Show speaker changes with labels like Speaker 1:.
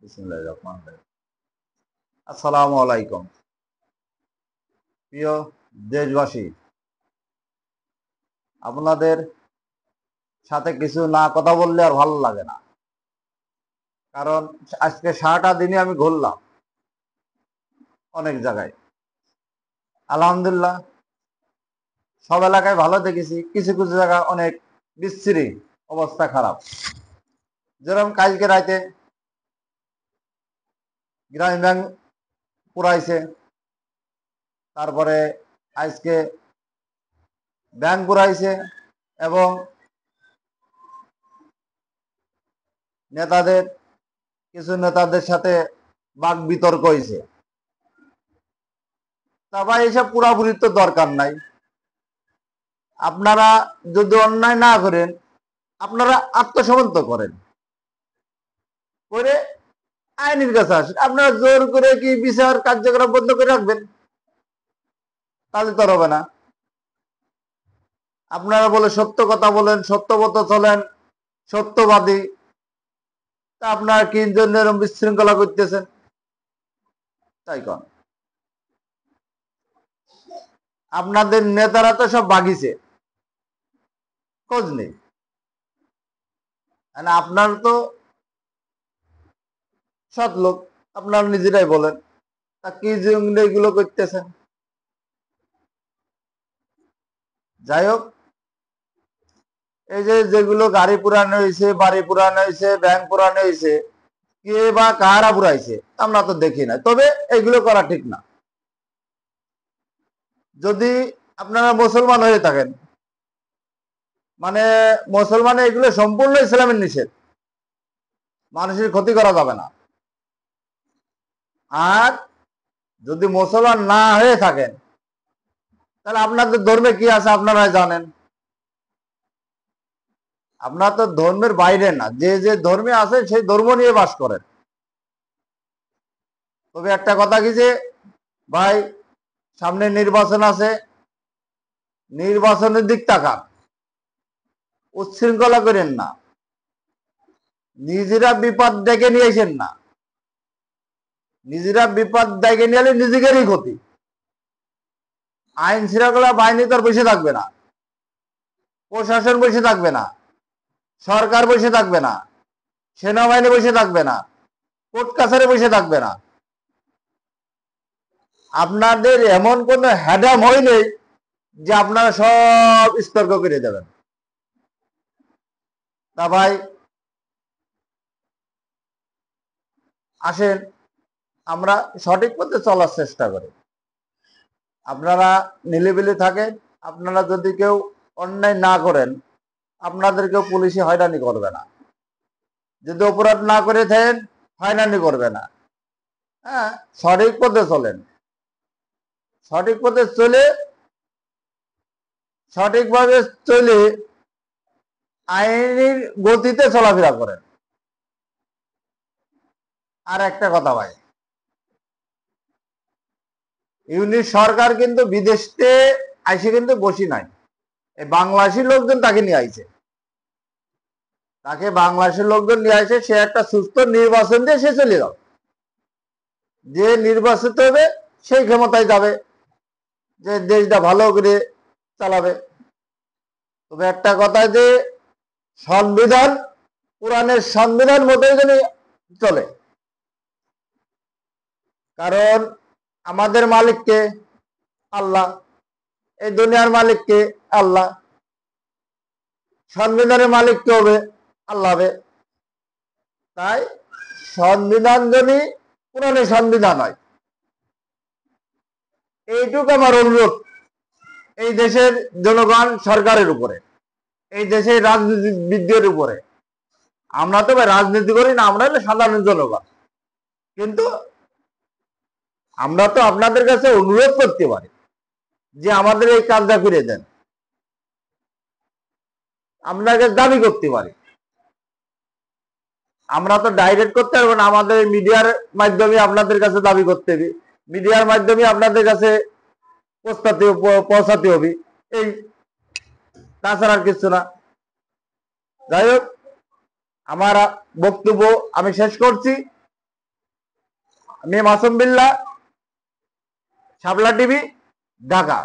Speaker 1: বিসমিল্লাহির রহমানির রহিম। আসসালামু আলাইকুম প্রিয় দেশবাসী, আপনাদের সাথে কিছু না কথা বললে আর ভালো লাগে না। কারণ আজকে সারাটা দিনে আমি ঘুরলাম অনেক জায়গায়, আলহামদুলিল্লাহ সব এলাকায় ভালো দেখেছি, কিছু কিছু জায়গা অনেক বিশ্রী অবস্থা, খারাপ। যেরকম কালকে রাতে গ্রামীণ ব্যাংক পুরাইছে, তারপরে আজকে ব্যাংক পুরাইছে এবং কিছু নেতাদের সাথে বাক বিতর্ক হয়েছে। তা ভাই এসব পুরাপুরি তো দরকার নাই। আপনারা যদি অন্যায় না করেন, আপনারা আত্মসমর্পণ করেন, করে আইনের কাছে আসেন। আপনারা জোর করে কি বিচার কার্যক্রম বন্ধ করে রাখবেন? তাহলে তো হবে না। আপনারা বলে সত্য কথা বলেন, সত্যবত চলেন, সত্যবাদী, তা আপনারা কি জন্য এরকম বিশৃঙ্খলা করতেছেন? তাই কন। আপনাদের নেতারা তো সব বাগিছে, খোঁজ নেই। আপনার তো সৎ লোক, আপনারা নিজেরাই বলেন, তা কি জন্য এগুলো করতেছেন? যাই হোক, এই যে যেগুলো গাড়ি পুরানো হয়েছে, বাড়ি পুরানো হয়েছে, ব্যাংক পুরানো হয়েছে, কে বা কারা পুরাইছে আমরা তো দেখি না। তবে এগুলো করা ঠিক না। যদি আপনারা মুসলমান হয়ে থাকেন, মানে মুসলমান, এগুলো সম্পূর্ণ ইসলামের নিষেধ, মানুষের ক্ষতি করা যাবে না। আর যদি মুসলমান না হয়ে থাকেন, তাহলে আপনাদের ধর্মে কি আছে আপনারাই জানেন। আপনার তো ধর্মের বাইরে না, যে যে ধর্মে আছে সেই ধর্ম নিয়ে বাস করেন। তবে একটা কথা কি যে ভাই, সামনে নির্বাচন আছে, নির্বাচনের দিক তাকান, উচ্ছৃঙ্খলা করেন না, নিজেরা বিপদ ডেকে নিয়েছেন না। নিজেরা বিপদ ডেকে নিয়ে নিজেদেরই ক্ষতি। আইন শৃঙ্খলা বাহিনী তো বসে থাকবে না, প্রশাসন বসে থাকবে না, সরকার বসে থাকবে না, সেনাবাহিনী বসে থাকবে না, কোর্ট কাছারি বসে থাকবে না। আপনাদের এমন কোন হ্যাডাম হয় নেই যে আপনারা সব স্তর্ক করে দেবেন। তা ভাই আসেন, আমরা সঠিক পথে চলার চেষ্টা করি। আপনারা নিলিবিলি থাকেন। আপনারা যদি কেউ অন্যায় না করেন, আপনাদেরকেও পুলিশে হয়রানি করবে না। যদি অপরাধ না করে থাকেন, হয়রানি করবে না। হ্যাঁ, সঠিক পথে চলেন। সঠিক পথে চলে, সঠিকভাবে চলে আইনের গতিতে চলাফেরা করেন। আর একটা কথা ভাই, ইউনিট সরকার কিন্তু বিদেশে আইসে কিন্তু বসি নাই, এই বাংলাদেশি লোকজন তাকে নিয়ে আইছে। তাকে বাংলাদেশের লোকজন নিয়ে আসে, সে একটা সুস্থ নির্বাচন দিয়ে সে চলে যাবে। যে নির্বাচিত হবে সেই ক্ষমতায় যাবে, যে দেশটা ভালো করে চালাবে। তবে একটা কথা যে সংবিধান, কোরআনের সংবিধান মতোই যেন চলে। কারণ আমাদের মালিককে আল্লাহ, এই দুনিয়ার মালিককে আল্লাহ, সংবিধানের মালিক কে হবে? আল্লাহ হবে। তাই সংবিধান যদি কোরআনের সংবিধান হয়, এইটুকু আমার অনুরোধ এই দেশের জনগণ সরকারের উপরে, এই দেশের রাজনীতিবিদদের উপরে। আমরা তো ভাই রাজনীতি করি না, আমরা হলে সাধারণ জনগণ। কিন্তু আমরা তো আপনাদের কাছে অনুরোধ করতে পারি যে আমাদের এই কাজটা করে দেন। আপনাকে দাবি করতে পারি। আমরা তো ডাইরেক্ট করতে পারবো না, আমাদের মিডিয়ার মাধ্যমে আপনাদের কাছে দাবি করতে হবে, মিডিয়ার মাধ্যমে আপনাদের কাছে পৌঁছাতে হবে। এই, তাছাড়া আর কিছু না। যাই হোক, আমার বক্তব্য আমি শেষ করছি। আমি মাসুম বিল্লাহ, শাপলা টিভি, ঢাকা।